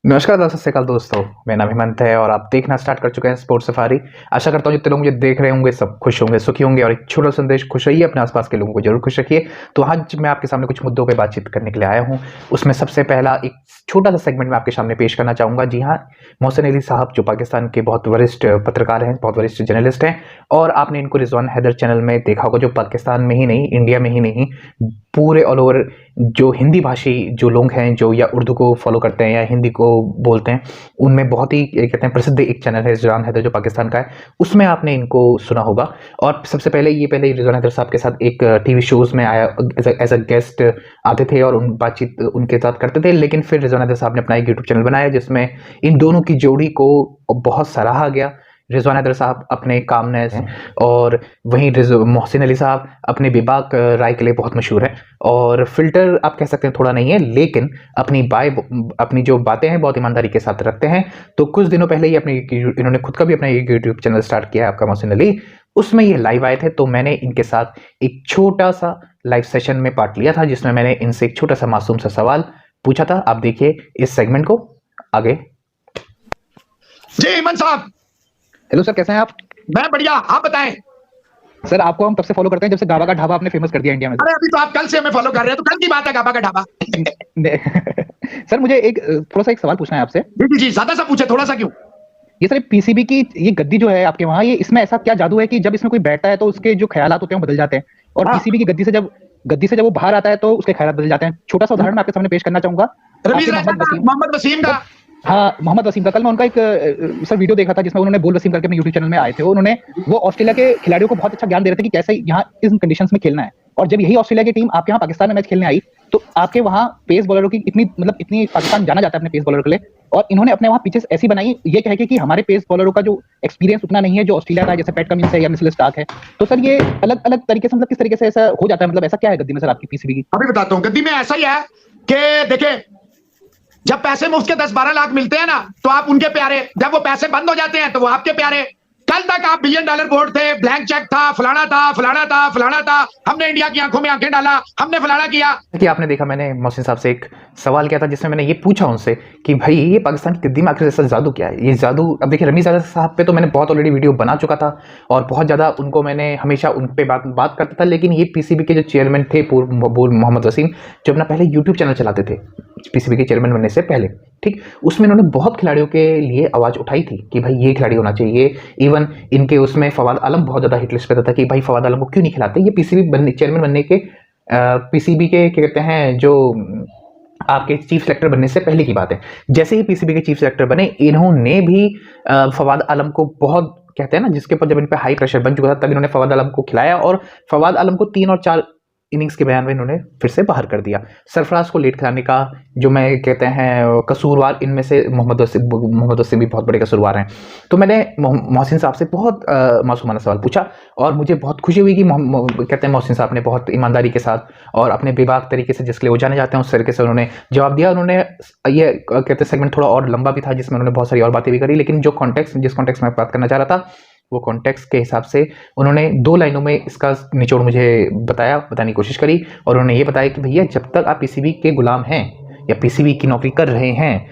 नमस्कार दोस्तों, सत श्री अकाल दोस्तों। मेरा नाम हेमंत है और आप देखना स्टार्ट कर चुके हैं स्पोर्ट्स सफारी। आशा करता हूँ जितने लोग मुझे देख रहे होंगे सब खुश होंगे, सुखी होंगे और एक छोटा संदेश, खुश रहिए, अपने आसपास के लोगों को जरूर खुश रखिए। तो आज मैं आपके सामने कुछ मुद्दों पे बातचीत करने के लिए आया हूँ। उसमें सबसे पहला एक छोटा सा सेगमेंट मैं आपके सामने पेश करना चाहूँगा। जी हाँ, मोहसिन अली साहब जो पाकिस्तान के बहुत वरिष्ठ पत्रकार हैं, बहुत वरिष्ठ जर्नलिस्ट हैं और आपने इनको रिजवान हैदर चैनल में देखा होगा, जो पाकिस्तान में ही नहीं, इंडिया में ही नहीं, पूरे ऑल ओवर जो हिंदी भाषी जो लोग हैं, जो या उर्दू को फॉलो करते हैं या हिंदी को बोलते हैं, उनमें बहुत ही कहते हैं प्रसिद्ध एक चैनल है रिजवान हैदर जो पाकिस्तान का है। उसमें आपने इनको सुना होगा। और सबसे पहले रिजवान हैदर साहब के साथ एक टीवी शोज में आया, एज अ गेस्ट आते थे और बातचीत उनके साथ करते थे। लेकिन फिर रिजवान हैदर साहब ने अपना एक यूट्यूब चैनल बनाया जिसमें इन दोनों की जोड़ी को बहुत सराहा गया। रिजवान हैदर साहब अपने कामनेस और वहीं मोहसिन अली साहब अपने बेबाक राय के लिए बहुत मशहूर है। और फिल्टर आप कह सकते हैं थोड़ा नहीं है, लेकिन अपनी जो बातें हैं बहुत ईमानदारी के साथ रखते हैं। तो कुछ दिनों पहले ही इन्होंने खुद का भी अपना एक यूट्यूब चैनल स्टार्ट किया है, आपका मोहसिन अली। उसमें ये लाइव आए थे, तो मैंने इनके साथ एक छोटा सा लाइव सेशन में पार्ट लिया था जिसमें मैंने इनसे एक छोटा सा मासूम सा सवाल पूछा था। आप देखिए इस सेगमेंट को आगे। जी हेमंत साहब। हेलो सर, कैसे हैं आप? मैं बढ़िया, आप बताएं। सर आपको हम तब से फॉलो करते हैं जब से गाबा का ढाबा आपने फेमस कर दिया इंडिया में। अरे अभी तो आप कल से हमें फॉलो कर रहे हैं, तो कल की बात है गाबा का ढाबा। सर मुझे थोड़ा सा एक सवाल पूछना है आपसे। जी ज्यादा सा पूछे, थोड़ा सा क्यों? ये सर पीसीबी की ये गद्दी जो है आपके वहाँ, ये इसमें ऐसा क्या जादू है कि जब इसमें कोई बैठता है तो उसके जो ख्यालात होते हैं वो बदल जाते हैं, और पीसीबी की गद्दी से जब वो बाहर आता है तो उसके ख्यालात बदल जाते हैं। छोटा सा उदाहरण मैं आपके सामने पेश करना चाहूंगा। मोहम्मद वसीम का। हाँ, मोहम्मद वसीम का। कल मैं उनका एक सर वीडियो देखा था जिसमें उन्होंने बोल वसीम करके अपने यूट्यूब चैनल में आए थे। वो ऑस्ट्रेलिया के खिलाड़ियों को बहुत अच्छा ज्ञान दे रहे थे कि कैसे यहाँ इन कंडीशंस में खेलना है। और जब यही ऑस्ट्रेलिया की टीम आपके यहाँ पाकिस्तान में मैच खेलने आई तो आपके वहाँ पेस बॉलरों की इतनी पाकिस्तान जाना जाता है अपने पेस बॉलर के लिए, और इन्होंने अपने वहाँ पिचेस ऐसी बनाई ये कह के कि हमारे पेस बॉलरों का जो एक्सपीरियंस उतना नहीं है जो ऑस्ट्रेलिया का, जैसे पैट कमिंस है या मिचेल स्टार्क है। तो सर ये अलग अलग तरीके से किस तरीके से ऐसा हो जाता है, ऐसा क्या है गद्दी में सर आपकी पीसीबी की? अभी बताता हूँ। गद्दी में ऐसा ही है कि देखिए, जब पैसे मुफ्त के 10-12 लाख मिलते हैं ना तो आप उनके प्यारे, जब वो पैसे बंद हो जाते हैं तो वो आपके प्यारे। कल तक आप $1 बिलियन बोर्ड थे, ब्लैंक चेक था, फलाना था, फलाना था, फलाना था, हमने इंडिया की आंखों में आंखें डाला, हमने फलाना किया। कि आपने देखा, मैंने मोहसिन साहब से एक सवाल किया था जिसमें मैंने ये पूछा उनसे कि भाई ये पाकिस्तान की गद्दी में आखिर ऐसा जादू क्या है? ये जादू, अब देखिए रमीज आज़ाद साहब पे तो मैंने बहुत ऑलरेडी वीडियो बना चुका था और बहुत ज़्यादा उनको मैंने हमेशा उन पे बात करता था। लेकिन ये पीसीबी के जो चेयरमैन थे पूर्व मोहम्मद वसीम, जो अपना पहले यूट्यूब चैनल चलाते थे पीसीबी के चेयरमैन बनने से पहले, ठीक, उसमें इन्होंने बहुत खिलाड़ियों के लिए आवाज़ उठाई थी कि भाई ये खिलाड़ी होना चाहिए। इवन इनके उसमें फवाद आलम बहुत ज़्यादा हिट लिस्ट पे था कि भाई फवाद आलम को क्यों नहीं खिलाते। ये पीसीबी चेयरमैन बनने के, पीसीबी के क्या कहते हैं, जो आपके चीफ सेलेक्टर बनने से पहले की बात है। जैसे ही पीसीबी के चीफ सेलेक्टर बने, इन्होंने भी फवाद आलम को बहुत, कहते हैं ना, जिसके ऊपर जब इन पे हाई प्रेशर बन चुका था तब इन्होंने फवाद आलम को खिलाया और फवाद आलम को 3 और 4 इनिंग्स के बयान में इन्होंने फिर से बाहर कर दिया। सरफराज को लेट खिलाने का जो मैं कहते हैं कसूरवार, इनमें से मोहम्मद वसीम भी बहुत बड़े कसूरवार हैं। तो मैंने मोहसिन साहब से बहुत मासूमाना सवाल पूछा और मुझे बहुत खुशी हुई कि कहते हैं मोहसिन साहब ने बहुत ईमानदारी के साथ और अपने बेबाक तरीके से, जिसके लिए वो जाने जाते हैं, उस तरीके से उन्होंने जवाब दिया। उन्होंने ये कहते हैं सेगमेंट थोड़ा और लंबा भी था जिसमें उन्होंने बहुत सारी और बातें भी करी, लेकिन जिस कॉन्टेक्स्ट में बात करना चाह रहा था वो कॉन्टेक्स्ट के हिसाब से उन्होंने 2 लाइनों में इसका निचोड़ मुझे बताने की कोशिश करी। और उन्होंने ये बताया कि भैया जब तक आप पीसीबी के गुलाम हैं या पीसीबी की नौकरी कर रहे हैं,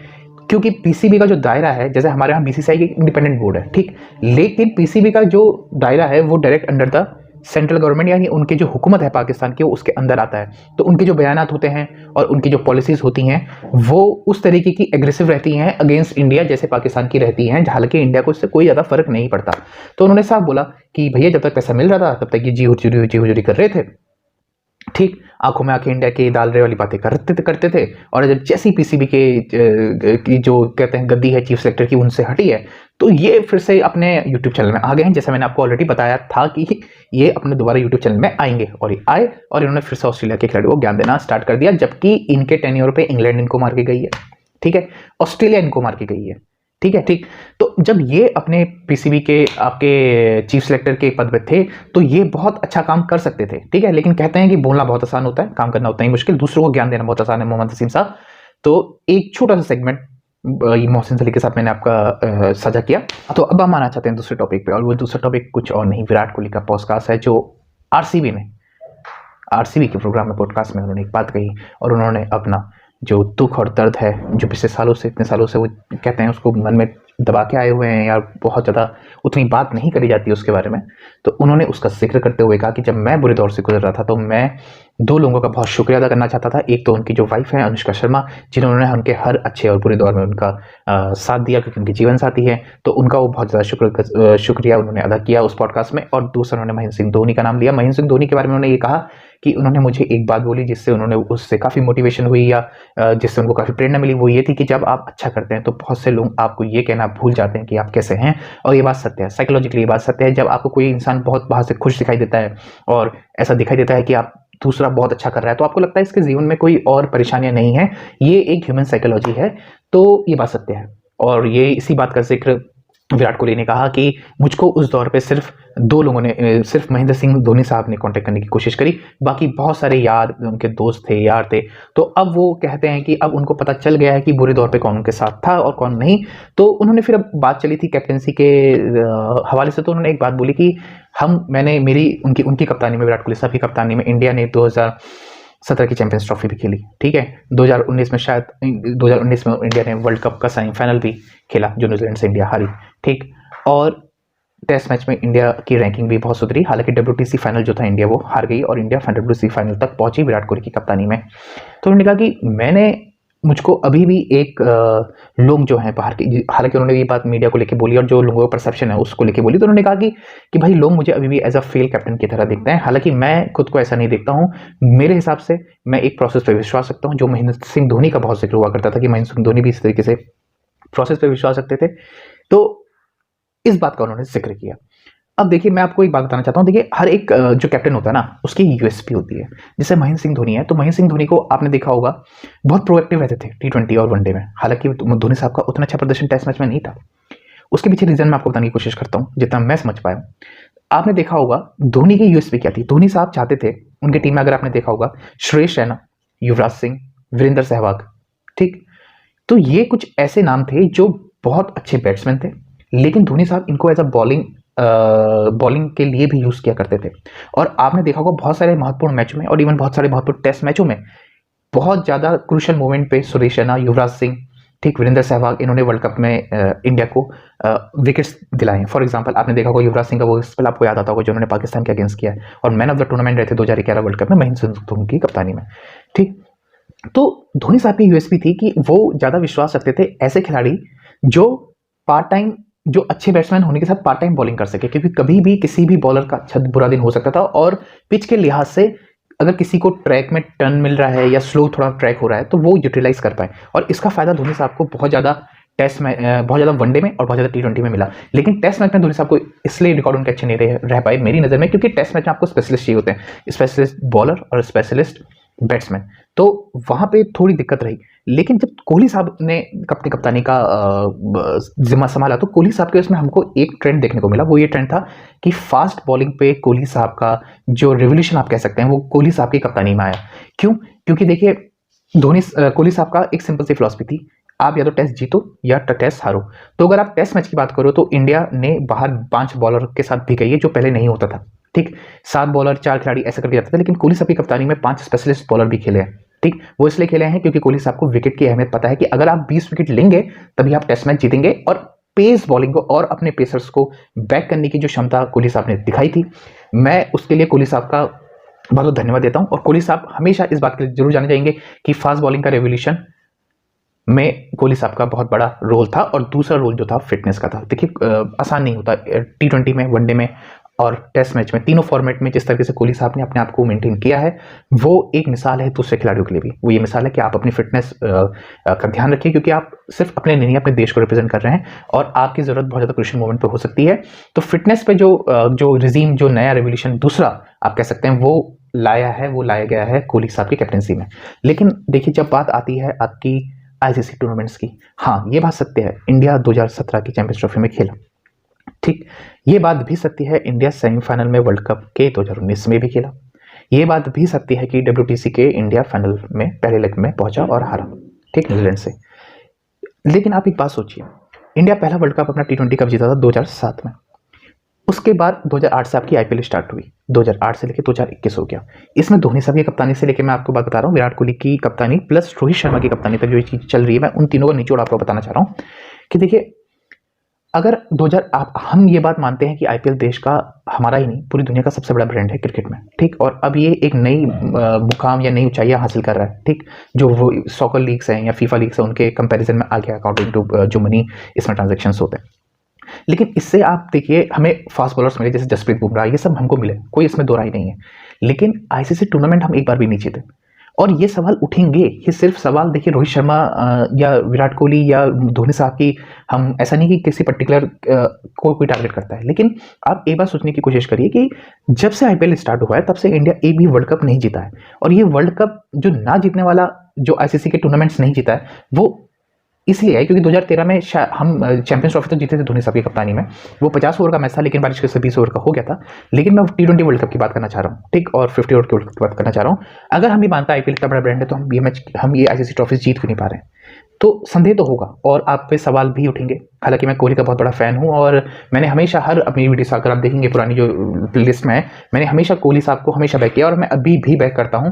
क्योंकि पीसीबी का जो दायरा है, जैसे हमारे यहाँ बीसीसीआई की इंडिपेंडेंट बोर्ड है, ठीक, लेकिन पीसीबी का जो दायरा है वो direct under the central government, यानी उनके जो हुकूमत है पाकिस्तान की, वो उसके अंदर आता है। तो उनके जो बयानात होते हैं और उनकी जो पॉलिसीज़ होती हैं वो उस तरीके की एग्रेसिव रहती हैं अगेंस्ट इंडिया जैसे पाकिस्तान की रहती हैं, हालांकि इंडिया को इससे कोई ज़्यादा फर्क नहीं पड़ता। तो उन्होंने साफ बोला कि भैया जब तक पैसा मिल रहा था तब तक ये जी हुजूरी कर रहे थे, ठीक, आंखों में आंखें इंडिया की डाल रहे वाली बातें करते थे। और जब जैसी पीसीबी की जो कहते हैं गद्दी है चीफ सेलेक्टर की उनसे हटी है, तो ये फिर से अपने यूट्यूब चैनल में आ गए हैं। जैसे मैंने आपको ऑलरेडी बताया था कि ये अपने दोबारा यूट्यूब चैनल में आएंगे, और ये आए और इन्होंने फिर से ऑस्ट्रेलिया के खिलाड़ियों को ज्ञान देना स्टार्ट कर दिया, जबकि इनके टेन्योर पे इंग्लैंड इनको मार के गई है, ठीक है, ऑस्ट्रेलिया इनको मार के गई है, ठीक है, ठीक। तो जब ये अपने पीसीबी के आपके चीफ सेलेक्टर के पद पे थे तो ये बहुत अच्छा काम कर सकते थे, ठीक है, लेकिन कहते हैं कि बोलना बहुत आसान होता है, काम करना उतना ही मुश्किल, दूसरों को ज्ञान देना बहुत आसान है मोहम्मद वसीम साहब। तो एक छोटा सा सेगमेंट मोहसिन अली के साथ मैंने आपका साझा किया। तो अब हम आना चाहते हैं दूसरे टॉपिक पे, और वो दूसरा टॉपिक कुछ और नहीं, विराट कोहली का पॉडकास्ट है, जो आरसीबी के प्रोग्राम में, पॉडकास्ट में उन्होंने एक बात कही और उन्होंने अपना जो दुख और दर्द है जो पिछले सालों से, इतने सालों से वो कहते हैं उसको मन में दबा के आए हुए हैं, या बहुत ज़्यादा उतनी बात नहीं करी जाती है उसके बारे में, तो उन्होंने उसका जिक्र करते हुए कहा कि जब मैं बुरे दौर से गुजर रहा था तो मैं 2 लोगों का बहुत शुक्रिया अदा करना चाहता था। एक तो उनकी जो वाइफ है अनुष्का शर्मा, जिन्होंने उनके हर अच्छे और बुरे दौर में उनका साथ दिया, क्योंकि उनकी जीवन साथी है, तो उनका वो बहुत ज़्यादा शुक्रिया उन्होंने अदा किया उस पॉडकास्ट में। और दूसरा उन्होंने महेंद्र सिंह धोनी का नाम लिया। महेंद्र सिंह धोनी के बारे में उन्होंने ये कहा कि उन्होंने मुझे एक बात बोली जिससे उन्होंने उससे काफ़ी मोटिवेशन हुई, या जिससे उनको काफ़ी प्रेरणा मिली। वो ये थी कि जब आप अच्छा करते हैं तो बहुत से लोग आपको ये कहना भूल जाते हैं कि आप कैसे हैं, और ये बात सत्य है, साइकोलॉजिकली ये बात सत्य है। जब आपको कोई इंसान बहुत बाहर से खुश दिखाई देता है और ऐसा दिखाई देता है कि आप दूसरा बहुत अच्छा कर रहा है, तो आपको लगता है इसके जीवन में कोई और परेशानियां नहीं है, ये एक ह्यूमन साइकोलॉजी है। तो ये बात सत्य है, और ये इसी बात का जिक्र विराट कोहली ने कहा कि मुझको उस दौर पे सिर्फ 2 लोगों ने, सिर्फ महेंद्र सिंह धोनी साहब ने कांटेक्ट करने की कोशिश करी, बाकी बहुत सारे यार उनके दोस्त थे, यार थे। तो अब वो कहते हैं कि अब उनको पता चल गया है कि बुरे दौर पे कौन उनके साथ था और कौन नहीं। तो उन्होंने फिर, अब बात चली थी कैप्टेंसी के हवाले से, तो उन्होंने एक बात बोली कि मैंने मेरी उनकी कप्तानी में, विराट कोहली साहब की कप्तानी में इंडिया ने 2017 की चैंपियंस ट्रॉफी भी खेली, ठीक है। 2019 में शायद 2019 में इंडिया ने वर्ल्ड कप का सेमीफाइनल भी खेला जो न्यूजीलैंड से इंडिया हारी, ठीक। और टेस्ट मैच में इंडिया की रैंकिंग भी बहुत सुधरी, हालांकि WTC फाइनल जो था इंडिया वो हार गई और इंडिया WTC फाइनल तक पहुंची विराट कोहली की कप्तानी में। तो उन्होंने कहा कि मुझको अभी भी एक लोग जो हैं बाहर के, हालांकि उन्होंने ये बात मीडिया को लेके बोली और जो लोगों का परसेप्शन है उसको लेके बोली, तो उन्होंने कहा कि भाई लोग मुझे अभी भी एज अ फेल कैप्टन की तरह देखते हैं, हालांकि मैं खुद को ऐसा नहीं देखता हूं। मेरे हिसाब से मैं एक प्रोसेस पर विश्वास रखता हूं, जो महेंद्र सिंह धोनी का बहुत जिक्र हुआ करता था कि महेंद्र सिंह धोनी भी इस तरीके से प्रोसेस पर विश्वास रखते थे। तो इस बात का उन्होंने जिक्र किया। अब देखिए, मैं आपको एक बात बताना चाहता हूँ। देखिए, हर एक जो कैप्टन होता है ना, उसकी यूएसपी होती है। जैसे महेंद्र सिंह धोनी है, तो महेंद्र सिंह धोनी को आपने देखा होगा बहुत प्रोएक्टिव रहते थे T20 और वनडे में, हालांकि धोनी साहब का उतना अच्छा प्रदर्शन टेस्ट मैच में नहीं था। उसके पीछे रीजन मैं आपको बताने की कोशिश करता हूँ जितना मैं समझ पाया। आपने देखा होगा धोनी की यूएसपी क्या थी। धोनी साहब चाहते थे, उनकी टीम में अगर आपने देखा होगा, श्रेयस रैना, युवराज सिंह, वीरेंद्र सहवाग, ठीक। तो ये कुछ ऐसे नाम थे जो बहुत अच्छे बैट्समैन थे, लेकिन धोनी साहब इनको एज अ बॉलिंग के लिए भी यूज किया करते थे। और आपने देखा होगा बहुत सारे महत्वपूर्ण मैचों में और इवन बहुत सारे महत्वपूर्ण टेस्ट मैचों में बहुत ज्यादा क्रूशियल मोमेंट पे सुरेश रैना, युवराज सिंह, ठीक, वीरेंद्र सहवाग, इन्होंने वर्ल्ड कप में इंडिया को विकेट्स दिलाए हैं। फॉर एग्जांपल आपने देखा होगा युवराज सिंह का वो स्पेल आपको याद आता होगा जो उन्होंने पाकिस्तान के अगेंस्ट किया है, और मैन ऑफ द टूर्नामेंट रहे थे 2011 वर्ल्ड कप में महेंद्र सिंह धोनी की कप्तानी में, ठीक। तो धोनी साहब की यूएसपी थी कि वो ज्यादा विश्वास रखते थे ऐसे खिलाड़ी जो पार्ट टाइम, जो अच्छे बैट्समैन होने के साथ पार्ट टाइम बॉलिंग कर सके, क्योंकि कभी भी किसी भी बॉलर का अच्छा बुरा दिन हो सकता था। और पिच के लिहाज से अगर किसी को ट्रैक में टर्न मिल रहा है या स्लो थोड़ा ट्रैक हो रहा है तो वो यूटिलाइज कर पाए, और इसका फायदा धोनी साहब को बहुत ज्यादा टेस्ट में, बहुत ज्यादा वनडे में और बहुत ज्यादा T20 में मिला। लेकिन टेस्ट मैच में धोनी साहब को इसलिए रिकॉर्ड उनके अच्छे नहीं रह पाए मेरी नजर में, क्योंकि टेस्ट मैच में आपको स्पेशलिस्ट चाहिए होते हैं, स्पेशलिस्ट बॉलर और स्पेशलिस्ट बैट्समैन, तो वहां पे थोड़ी दिक्कत रही। लेकिन जब कोहली साहब ने अपनी कप्तानी का जिम्मा संभाला तो कोहली साहब के उसमें हमको एक ट्रेंड देखने को मिला। वो ये ट्रेंड था कि फास्ट बॉलिंग पे कोहली साहब का जो रिवोल्यूशन आप कह सकते हैं वो कोहली साहब की कप्तानी में आया। क्यों? क्योंकि देखिए कोहली साहब का एक सिंपल सी फिलॉसफी थी, आप या तो टेस्ट जीतो या टेस्ट हारो। तो अगर आप टेस्ट मैच की बात करो तो इंडिया ने बाहर 5 बॉलर के साथ भी गई है, जो पहले नहीं होता था, ठीक। 7 बॉलर 4 खिलाड़ी ऐसा करके जाते थे, लेकिन कोहली साहब की कप्तानी में 5 स्पेशलिस्ट बॉलर भी खेले हैं, ठीक। वो इसलिए खेले हैं क्योंकि कोहली साहब को विकेट की अहमियत पता है कि अगर आप 20 विकेट लेंगे तभी आप टेस्ट मैच जीतेंगे। और पेस बॉलिंग को और अपने पेसर्स को बैक करने की जो क्षमता कोहली साहब ने दिखाई थी, मैं उसके लिए कोहली साहब का बहुत बहुत धन्यवाद देता हूं। और कोहली साहब हमेशा इस बात के लिए जरूर जाने जाएंगे कि फास्ट बॉलिंग का रेवोल्यूशन में कोहली साहब का बहुत बड़ा रोल था। और दूसरा रोल जो था फिटनेस का था। देखिए आसान नहीं होता T20 में, वनडे में और टेस्ट मैच में, तीनों फॉर्मेट में जिस तरीके से कोहली साहब ने अपने आप को मेंटेन किया है, वो एक मिसाल है दूसरे खिलाड़ियों के लिए भी। वो ये मिसाल है कि आप अपनी फिटनेस का ध्यान रखिए, क्योंकि आप सिर्फ अपने नहीं अपने देश को रिप्रेजेंट कर रहे हैं और आपकी जरूरत बहुत ज्यादा क्रूशियल मोमेंट पे हो सकती है। तो फिटनेस पे जो रिजीम, जो नया रेवोल्यूशन दूसरा आप कह सकते हैं वो लाया गया है कोहली साहब की कैप्टनसी में। लेकिन देखिए जब बात आती है आपकी ICC टूर्नामेंट्स की, हाँ ये बात सत्य है इंडिया 2017 की चैंपियंस ट्रॉफी में खेला, ठीक। ये बात भी सत्य है इंडिया सेमीफाइनल में वर्ल्ड कप के 2019 में भी खेला। ये बात भी सत्य है कि WTC के इंडिया फाइनल में पहले लेग में पहुंचा और हारा, ठीक, न्यूजीलैंड से। लेकिन आप एक बात सोचिए, इंडिया पहला वर्ल्ड कप अपना T20 कब जीता था? 2007 में। उसके बाद 2008 से आपकी आईपीएल स्टार्ट हुई, 2008 से लेकर 2021 हो गया। इसमें धोनी साहब की कप्तानी से लेकर मैं आपको बात बता रहा हूँ, विराट कोहली की कप्तानी प्लस रोहित शर्मा की कप्तानी तक जो चीज़ चल रही है, मैं उन तीनों का निचोड़ आपको बताना चाह रहा हूँ कि देखिए, अगर 2000 आप हम ये बात मानते हैं कि आईपीएल देश का, हमारा ही नहीं पूरी दुनिया का सबसे बड़ा ब्रांड है क्रिकेट में, ठीक, और अब ये एक नई मुकाम या नई ऊंचाइयां हासिल कर रहा है, ठीक, जो वो सॉकर लीग्स हैं या फीफा लीग्स हैं उनके कंपैरिजन में आ गया अकॉर्डिंग टू जो मनी इसमें ट्रांजेक्शन्स होते हैं। लेकिन इससे आप देखिए, हमें फास्ट बॉलर्स मिले जैसे जसप्रीत बुमराह, ये सब हमको मिले, कोई इसमें दो राय नहीं है, लेकिन आईसीसी टूर्नामेंट हम एक बार भी नहीं जीते। और ये सवाल उठेंगे, ये सिर्फ सवाल देखिए रोहित शर्मा या विराट कोहली या धोनी साहब की, हम ऐसा नहीं कि किसी पर्टिकुलर को कोई टारगेट करता है, लेकिन आप एक बार सोचने की कोशिश करिए कि जब से आईपीएल स्टार्ट हुआ है तब से इंडिया एक भी वर्ल्ड कप नहीं जीता है। और ये वर्ल्ड कप जो ना जीतने वाला, जो आईसीसी के टूर्नामेंट्स नहीं जीता है, वो इसलिए है क्योंकि 2013 में हम चैंपियंस ट्रॉफी तो जीते थे धोनी साहब की कप्तानी में, वो 50 ओवर का मैच था, लेकिन बारिश के से 20 ओवर का हो गया था। लेकिन मैं T20 वर्ल्ड कप की बात करना चाह रहा हूँ, ठीक, और 50 ओवर के वर्ल्ड कप की बात करना चाह रहा हूँ। अगर हम ये मानते हैं आईपीएल इतना बड़ा ब्रांड है, तो हम ये आईसीसी ट्रॉफी जीत क्यों नहीं पा रहे हैं? तो संदेह तो होगा और आप पे सवाल भी उठेंगे। हालांकि मैं कोहली का बहुत बड़ा फैन हूं और मैंने हमेशा हर अपनी वीडियोस अगर आप देखेंगे पुरानी जो प्लेलिस्ट में है, मैंने हमेशा कोहली साहब को हमेशा बैक किया और मैं अभी भी बैक करता हूं।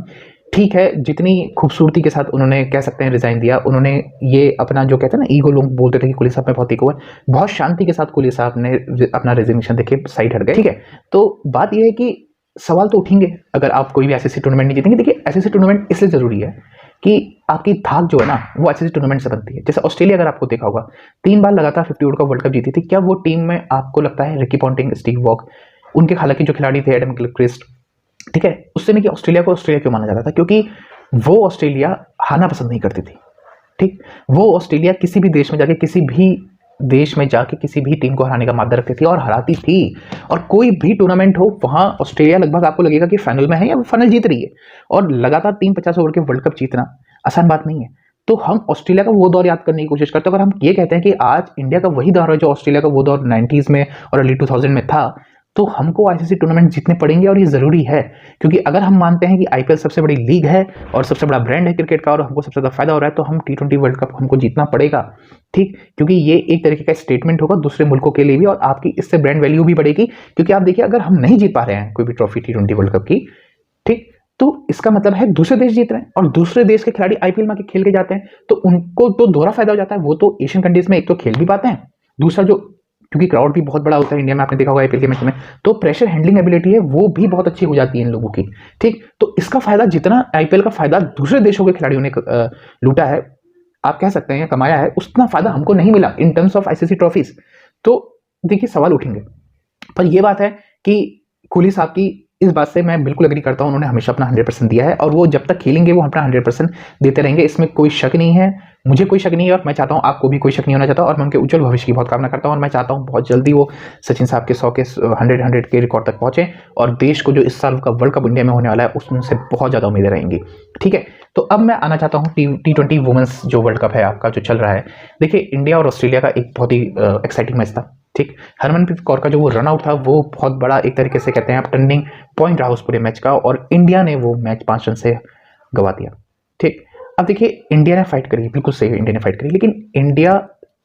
ठीक है, जितनी खूबसूरती के साथ उन्होंने कह सकते हैं रिजाइन दिया, उन्होंने ये अपना जो कहते हैं ना ईगो, लोग बोलते थे कि कोहली साहब में बहुत ईगो है, बहुत शांति के साथ कोहली साहब ने अपना रेजिग्नेशन देके साइड हट गए। ठीक है, तो बात यह है कि सवाल तो उठेंगे अगर आप कोई भी आईसीसी टूर्नामेंट नहीं जीतेंगे। देखिए, आईसीसी टूर्नामेंट इसलिए जरूरी है कि आपकी धाक जो है ना वो आईसीसी टूर्नामेंट से बनती है। जैसे ऑस्ट्रेलिया अगर आपको देखा होगा 3 बार लगातार 50 ओवर का वर्ल्ड कप जीती थी, क्या वो टीम में आपको लगता है रिकी पॉन्टिंग, स्टीव वॉक, उनके हालांकि जो खिलाड़ी थे एडम गिलक्रिस्ट, ठीक है, उससे नहीं कि ऑस्ट्रेलिया को ऑस्ट्रेलिया क्यों माना जाता था, क्योंकि वो ऑस्ट्रेलिया हारना पसंद नहीं करती थी। ठीक, वो ऑस्ट्रेलिया किसी भी देश में जाके किसी भी टीम को हराने का मादा रखती थी और हराती थी। और कोई भी टूर्नामेंट हो वहां ऑस्ट्रेलिया लगभग आपको लगेगा कि फाइनल में है या फाइनल जीत रही है। और लगातार 350 ओवर के वर्ल्ड कप जीतना आसान बात नहीं है। तो हम ऑस्ट्रेलिया का वो दौर याद करने की कोशिश करते हैं। अगर हम ये कहते हैं कि आज इंडिया का वही दौर है जो ऑस्ट्रेलिया का वो दौर 90s में और अर्ली 2000 में था, तो हमको आईसीसी टूर्नामेंट जीतने पड़ेंगे और ये जरूरी है। क्योंकि अगर हम मानते हैं कि आईपीएल सबसे बड़ी लीग है और सबसे बड़ा ब्रांड है क्रिकेट का और हमको सबसे ज्यादा फायदा हो रहा है, तो हम T20 वर्ल्ड कप हमको जीतना पड़ेगा। ठीक, क्योंकि ये एक तरीके का स्टेटमेंट होगा दूसरे मुल्कों के लिए भी और आपकी इससे ब्रांड वैल्यू भी बढ़ेगी। क्योंकि आप देखिए, अगर हम नहीं जीत पा रहे हैं कोई भी ट्रॉफी T20 वर्ल्ड कप की, ठीक, तो इसका मतलब है दूसरे देश जीत रहे हैं और दूसरे देश के खिलाड़ी आईपीएल में खेल के जाते हैं, तो उनको तो दोहरा फायदा हो जाता है। वो तो एशियन कंट्रीज में एक तो खेल भी पाते हैं, दूसरा जो क्योंकि क्राउड भी बहुत बड़ा होता है इंडिया में, आपने देखा होगा आईपीएल के मैच में, तो प्रेशर हैंडलिंग एबिलिटी है वो भी बहुत अच्छी हो जाती है इन लोगों की। ठीक, तो इसका फायदा, जितना आईपीएल का फायदा दूसरे देशों के खिलाड़ियों ने लूटा है, आप कह सकते हैं या कमाया है, उतना फायदा हमको नहीं मिला in terms of ICC trophies. तो देखिए, सवाल उठेंगे। पर यह बात है कि कोहली साहब की इस बात से मैं बिल्कुल एग्री करता हूं, उन्होंने हमेशा अपना 100% दिया है और वो जब तक खेलेंगे वो अपना 100% देते रहेंगे, इसमें कोई शक नहीं है। मुझे कोई शक नहीं है और मैं चाहता हूं आपको भी कोई शक नहीं होना चाहता, और मैं उनके उज्जवल भविष्य की बहुत कामना करता हूं और मैं चाहता हूं बहुत जल्दी वो सचिन साहब के 100 के 100 के रिकॉर्ड तक पहुंचे और देश को जो इस साल का वर्ल्ड कप इंडिया में होने वाला है उससे बहुत ज्यादा उम्मीदें रहेंगी। ठीक है, तो अब मैं आना चाहता हूँ T20 वुमेन्स जो वर्ल्ड कप है आपका जो चल रहा है। देखिए, इंडिया और ऑस्ट्रेलिया का एक बहुत ही एक्साइटिंग मैच था। ठीक, हरमनप्रीत कौर का जो वो रन आउट था वो बहुत बड़ा एक तरीके से कहते हैं आप टर्निंग पॉइंट रहा उस पूरे मैच का, और इंडिया ने वो मैच 5 रन से गवा दिया। ठीक, अब देखिए, इंडिया ने फाइट करी, बिल्कुल सही है, इंडिया ने फाइट करी, लेकिन इंडिया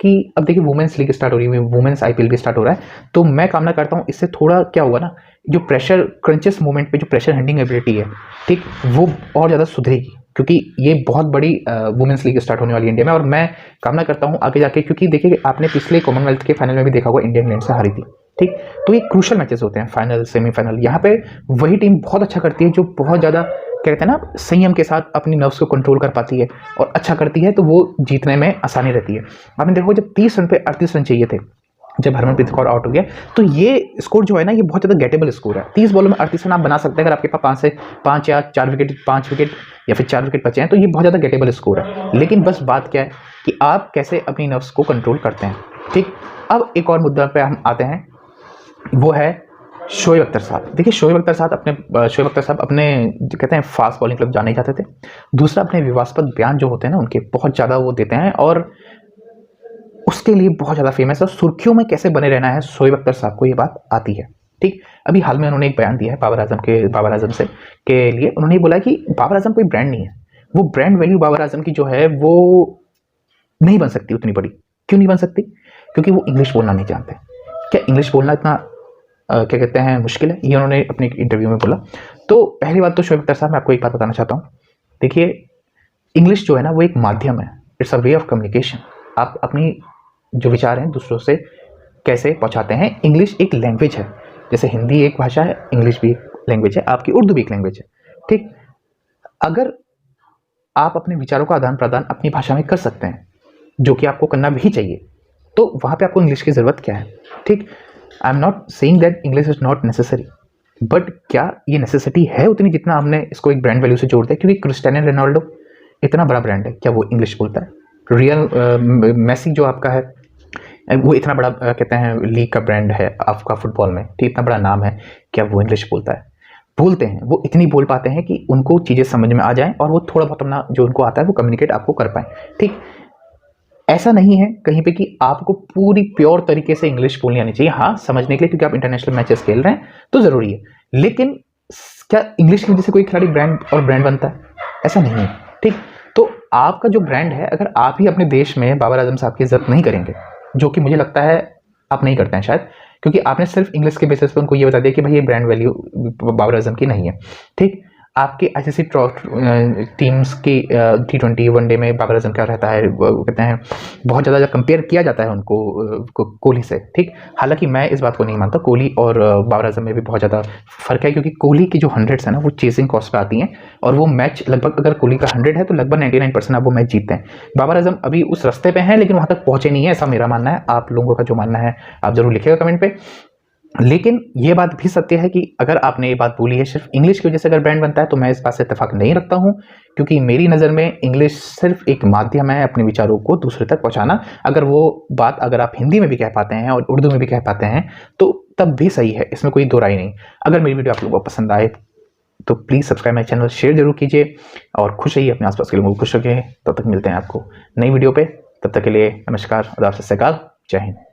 की अब देखिए वुमेन्स लीग स्टार्ट हो रही है, वुमेन्स आईपीएल भी स्टार्ट हो रहा है, तो मैं कामना करता हूँ इससे थोड़ा क्या होगा ना, जो प्रेशर क्रंचेस मोमेंट पे जो प्रेशर हैंडलिंग एबिलिटी है, ठीक, वो और ज़्यादा सुधरेगी, क्योंकि ये बहुत बड़ी वुमेन्स लीग स्टार्ट होने वाली है इंडिया में। और मैं कामना करता हूँ आगे जाके, क्योंकि देखिए आपने पिछले कॉमनवेल्थ के फाइनल में भी देखा होगा इंडिया इंग्लैंड से हारी थी। ठीक, तो ये क्रूशल मैचेस होते हैं, फाइनल, सेमीफाइनल, यहाँ पे वही टीम बहुत अच्छा करती है जो बहुत ज़्यादा कहते हैं ना संयम के साथ अपनी नर्व्स को कंट्रोल कर पाती है और अच्छा करती है, तो वो जीतने में आसानी रहती है। आपने देखो जब 30 रन पे 38 रन चाहिए थे, जब हरमनप्रीत कौर आउट हो गया, तो ये स्कोर जो है ना, ये बहुत ज़्यादा गेटेबल स्कोर है। 30 बॉलों में 38 रन आप बना सकते हैं अगर आपके पास 5 या 4 विकेट, 5 विकेट या फिर 4 विकेट बचे हैं, तो ये बहुत ज़्यादा गेटेबल स्कोर है। लेकिन बस बात क्या है कि आप कैसे अपनी नर्व्स को कंट्रोल करते हैं। ठीक, अब एक और मुद्दा पे हम आते हैं, वो है शोएब अख्तर साहब। देखिए, शोएब अख्तर साहब अपने कहते हैं फास्ट बॉलिंग क्लब जाने जाते थे। दूसरा, अपने विवादास्पद बयान जो होते हैं ना उनके बहुत ज़्यादा वो देते हैं और उसके लिए बहुत ज़्यादा फेमस है। सुर्खियों में कैसे बने रहना है शोएब अख्तर साहब को, ये बात आती है। ठीक, अभी हाल में उन्होंने एक बयान दिया है बाबर आजम से के लिए। उन्होंने बोला कि बाबर आजम कोई ब्रांड नहीं है, वो ब्रांड वैल्यू बाबर आजम की जो है वो नहीं बन सकती उतनी बड़ी। क्यों नहीं बन सकती? क्योंकि वो इंग्लिश बोलना नहीं जानते। क्या इंग्लिश बोलना इतना क्या कहते हैं मुश्किल है, ये उन्होंने अपने इंटरव्यू में बोला। तो पहली बात तो शोएब अख्तर साहब, मैं आपको एक बात बताना चाहता हूँ। देखिए, इंग्लिश जो है ना वो एक माध्यम है, it's a way of communication. आप अपनी जो विचार हैं दूसरों से कैसे पहुँचाते हैं। इंग्लिश एक लैंग्वेज है, जैसे हिंदी एक भाषा है, इंग्लिश भी एक लैंग्वेज है, आपकी उर्दू भी एक लैंग्वेज है, ठीक। अगर आप अपने विचारों का आदान प्रदान अपनी भाषा में कर सकते हैं, जो कि आपको करना भी चाहिए, तो वहाँ पे आपको इंग्लिश की ज़रूरत क्या है, ठीक। I am not saying that English is not necessary, but क्या ये नेसेसिटी है उतनी जितना हमने इसको एक ब्रांड वैल्यू से जोड़ दिया? क्योंकि क्रिस्टियानो रोनाल्डो इतना बड़ा ब्रांड है, क्या वो इंग्लिश बोलता है? रियल मेसी जो आपका है, वो इतना बड़ा कहते हैं लीग का ब्रांड है आपका फुटबॉल में, ठीक, इतना बड़ा नाम है, क्या वो इंग्लिश बोलता है? बोलते हैं, वो इतनी बोल पाते हैं कि उनको चीज़ें समझ में आ जाएं और वो थोड़ा बहुत अपना जो उनको आता है वो कम्युनिकेट आपको कर पाएँ, ठीक। ऐसा नहीं है कहीं पे कि आपको पूरी प्योर तरीके से इंग्लिश बोलनी आनी चाहिए। हाँ, समझने के लिए, क्योंकि आप इंटरनेशनल मैचेस खेल रहे हैं तो ज़रूरी है, लेकिन क्या इंग्लिश की वजह से कोई खिलाड़ी ब्रांड बनता है? ऐसा नहीं है, ठीक। तो आपका जो ब्रांड है, अगर आप ही अपने देश में बाबर आजम साहब की इज्जत नहीं करेंगे, जो कि मुझे लगता है आप नहीं करते हैं शायद, क्योंकि आपने सिर्फ इंग्लिश के बेसिस पे उनको ये बता दिया कि भाई ये ब्रांड वैल्यू बाबर आजम की नहीं है, ठीक। आपके आईसीसी टीम्स की T20 वनडे में बाबर आजम क्या रहता है, वो कहते हैं बहुत ज़्यादा कंपेयर किया जाता है उनको कोहली से, ठीक। हालांकि मैं इस बात को नहीं मानता, कोहली और बाबर आजम में भी बहुत ज़्यादा फ़र्क है, क्योंकि कोहली की जो 100s है ना वो चेजिंग कॉस्ट पे आती हैं, और वो मैच लगभग, अगर कोहली का 100 है तो लगभग 99% आप वो मैच जीतते हैं। बाबर आजम अभी उस रास्ते पे हैं, लेकिन वहाँ तक पहुँचे नहीं है, ऐसा मेरा मानना है। आप लोगों का जो मानना है आप ज़रूर लिखिएगा कमेंट पे। लेकिन ये बात भी सत्य है कि अगर आपने ये बात बोली है सिर्फ इंग्लिश की वजह से अगर ब्रांड बनता है, तो मैं इस बात से इत्तेफाक नहीं रखता हूँ, क्योंकि मेरी नज़र में इंग्लिश सिर्फ एक माध्यम है अपने विचारों को दूसरे तक पहुँचाना। अगर वो बात अगर आप हिंदी में भी कह पाते हैं और उर्दू में भी कह पाते हैं तो तब भी सही है, इसमें कोई दो राय नहीं। अगर मेरी वीडियो आप लोगों को पसंद आए तो please subscribe my channel, share जरूर कीजिए, और खुश रहिए, अपने आसपास के लोगों को खुश रखिए। तब तक मिलते हैं आपको नई वीडियो पे, तब तक के लिए नमस्कार, आदाब, सत श्री अकाल, जय हिंद।